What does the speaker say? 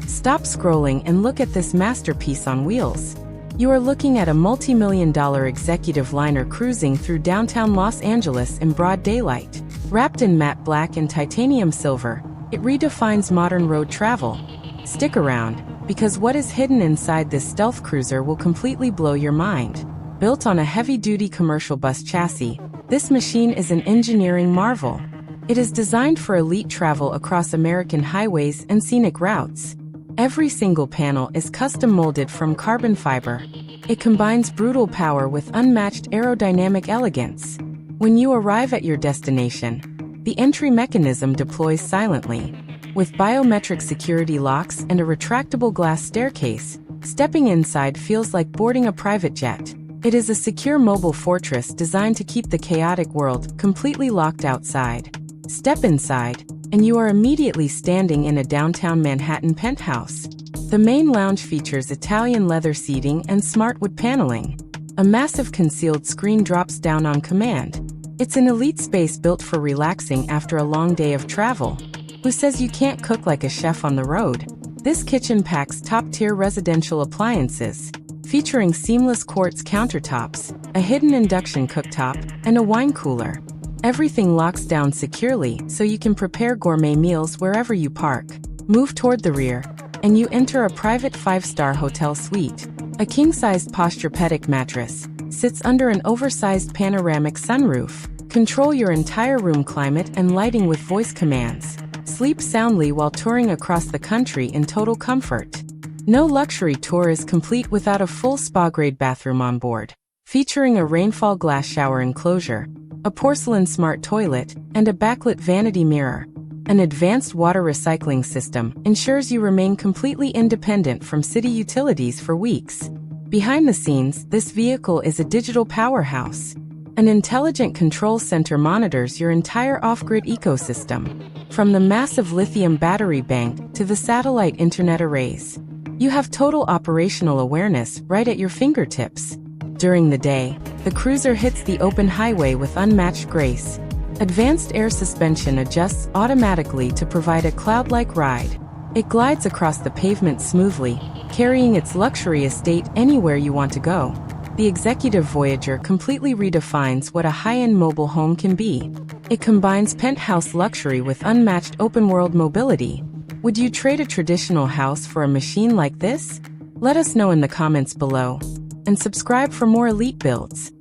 Stop scrolling and look at this masterpiece on wheels. You are looking at a multi-million-dollar executive liner cruising through downtown Los Angeles in broad daylight. Wrapped in matte black and titanium silver, it redefines modern road travel. Stick around, because what is hidden inside this stealth cruiser will completely blow your mind. Built on a heavy-duty commercial bus chassis, this machine is an engineering marvel. It is designed for elite travel across American highways and scenic routes. Every single panel is custom molded from carbon fiber. It combines brutal power with unmatched aerodynamic elegance. When you arrive at your destination, the entry mechanism deploys silently. With biometric security locks and a retractable glass staircase, stepping inside feels like boarding a private jet. It is a secure mobile fortress designed to keep the chaotic world completely locked outside. Step inside, and you are immediately standing in a downtown Manhattan penthouse. The main lounge features Italian leather seating and smart wood paneling. A massive concealed screen drops down on command. It's an elite space built for relaxing after a long day of travel. Who says you can't cook like a chef on the road? This kitchen packs top-tier residential appliances, featuring seamless quartz countertops, a hidden induction cooktop, and a wine cooler. Everything locks down securely so you can prepare gourmet meals wherever you park. Move toward the rear, and you enter a private 5-star hotel suite. A king-sized Posturepedic mattress sits under an oversized panoramic sunroof. Control your entire room climate and lighting with voice commands. Sleep soundly while touring across the country in total comfort. No luxury tour is complete without a full spa-grade bathroom on board, featuring a rainfall glass shower enclosure, a porcelain smart toilet, and a backlit vanity mirror. An advanced water recycling system ensures you remain completely independent from city utilities for weeks. Behind the scenes, this vehicle is a digital powerhouse. An intelligent control center monitors your entire off-grid ecosystem, from the massive lithium battery bank to the satellite internet arrays. You have total operational awareness right at your fingertips. During the day, the cruiser hits the open highway with unmatched grace. Advanced air suspension adjusts automatically to provide a cloud-like ride. It glides across the pavement smoothly, carrying its luxury estate anywhere you want to go. The Executive Voyager completely redefines what a high-end mobile home can be. It combines penthouse luxury with unmatched open-world mobility. Would you trade a traditional house for a machine like this? Let us know in the comments below. And subscribe for more elite builds.